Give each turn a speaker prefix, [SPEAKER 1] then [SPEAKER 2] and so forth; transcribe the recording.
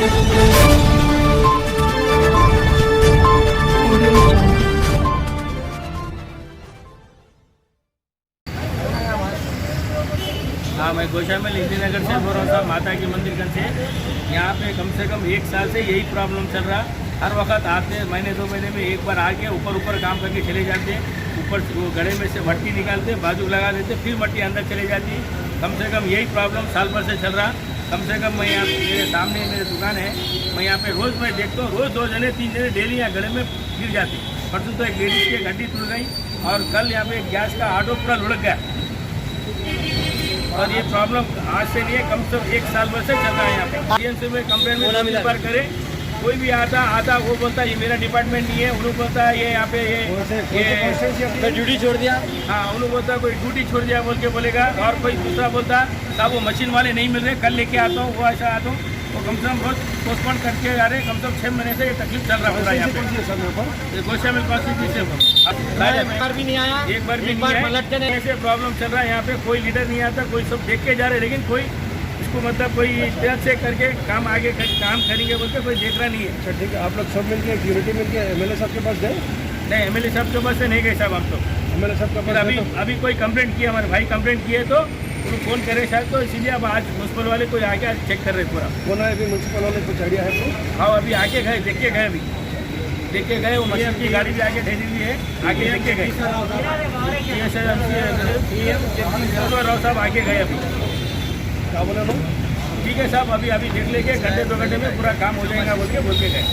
[SPEAKER 1] हाँ, मैं गोशामिल इंदिरा नगर से बोल रहा हूँ साहब, माता के मंदिर गंज से। यहाँ पे कम से कम 1 साल से यही प्रॉब्लम चल रहा। हर वक्त आते हैं, महीने 2 महीने में एक बार आके ऊपर काम करके चले जाते हैं। ऊपर वो गड्ढे में से मट्टी निकालते, बाजू लगा देते, फिर मट्टी अंदर चले जाती है। कम से कम यही प्रॉब्लम साल भर से चल रहा। कम से कम मैं यहाँ मेरे सामने मेरी दुकान है, मैं यहाँ पे रोज़ मैं देखता हूँ, रोज़ 2 जने 3 जने डेली यहाँ गड्ढे में गिर जाते। परसों तो एक लेडीज की गड्डी टूट गई और कल यहाँ पे गैस का ऑटो पूरा लुढ़क गया। और ये प्रॉब्लम आज से नहीं है, कम से कम 1 साल भर से चल रहा है। यहाँ पे डीएमसी में कंप्लेंट में बार करे, कोई भी आता वो बोलता ये मेरा डिपार्टमेंट नहीं है। उन्होंने बोलता है ये यहाँ पे ये ड्यूटी छोड़ दिया। हाँ, उन्होंने बोलता कोई ड्यूटी छोड़ दिया बोल के बोलेगा। और कोई दूसरा बोलता साहब वो मशीन वाले नहीं मिल रहे, कल लेके आता हूँ, वो ऐसा आता हूँ। तो कम से कम रोज पोस्टपोन करके आ रहे। कम से कम 6 महीने से ये तकलीफ चल रहा है यहाँ पे। गोशामिल कॉन्स्टिट्यूशन एक बार भी नहीं आया, एक बार भी नहीं आया। ऐसे प्रॉब्लम चल रहा है यहाँ पे, कोई लीडर नहीं आता, कोई सब देख के जा रहे, लेकिन कोई इसको मतलब कोई इज्जत से करके काम आगे काम करेंगे बोल के कोई देख रहा नहीं है।
[SPEAKER 2] अच्छा ठीक है, आप लोग सब मिलके यूनिटी मिलके एमएलए साहब के पास गए?
[SPEAKER 1] नहीं, एमएलए साहब के पास से नहीं गए साहब हम तो।
[SPEAKER 2] एमएलए साहब के पास
[SPEAKER 1] अभी कोई कंप्लेंट किया, हमारे भाई कंप्लेंट किए तो उन्होंने फ़ोन करे शायद, तो इसीलिए अब आज म्यूनसिपल वाले कोई आके आज चेक कर रहे पूरा।
[SPEAKER 2] कौन है अभी म्यूनसिपल वाले, कुछ आइडिया है तो?
[SPEAKER 1] हाँ, अभी आके गए, देख के गए, अभी देख के गए। वो मशीन की गाड़ी भी आगे ठहरी हुई है, आगे देख के गए। राव साहब आगे गए अभी।
[SPEAKER 2] क्या बोले लोग?
[SPEAKER 1] ठीक है साहब, अभी देख लेंगे, घंटे 2 घंटे में पूरा काम हो जाएगा बोल के गए।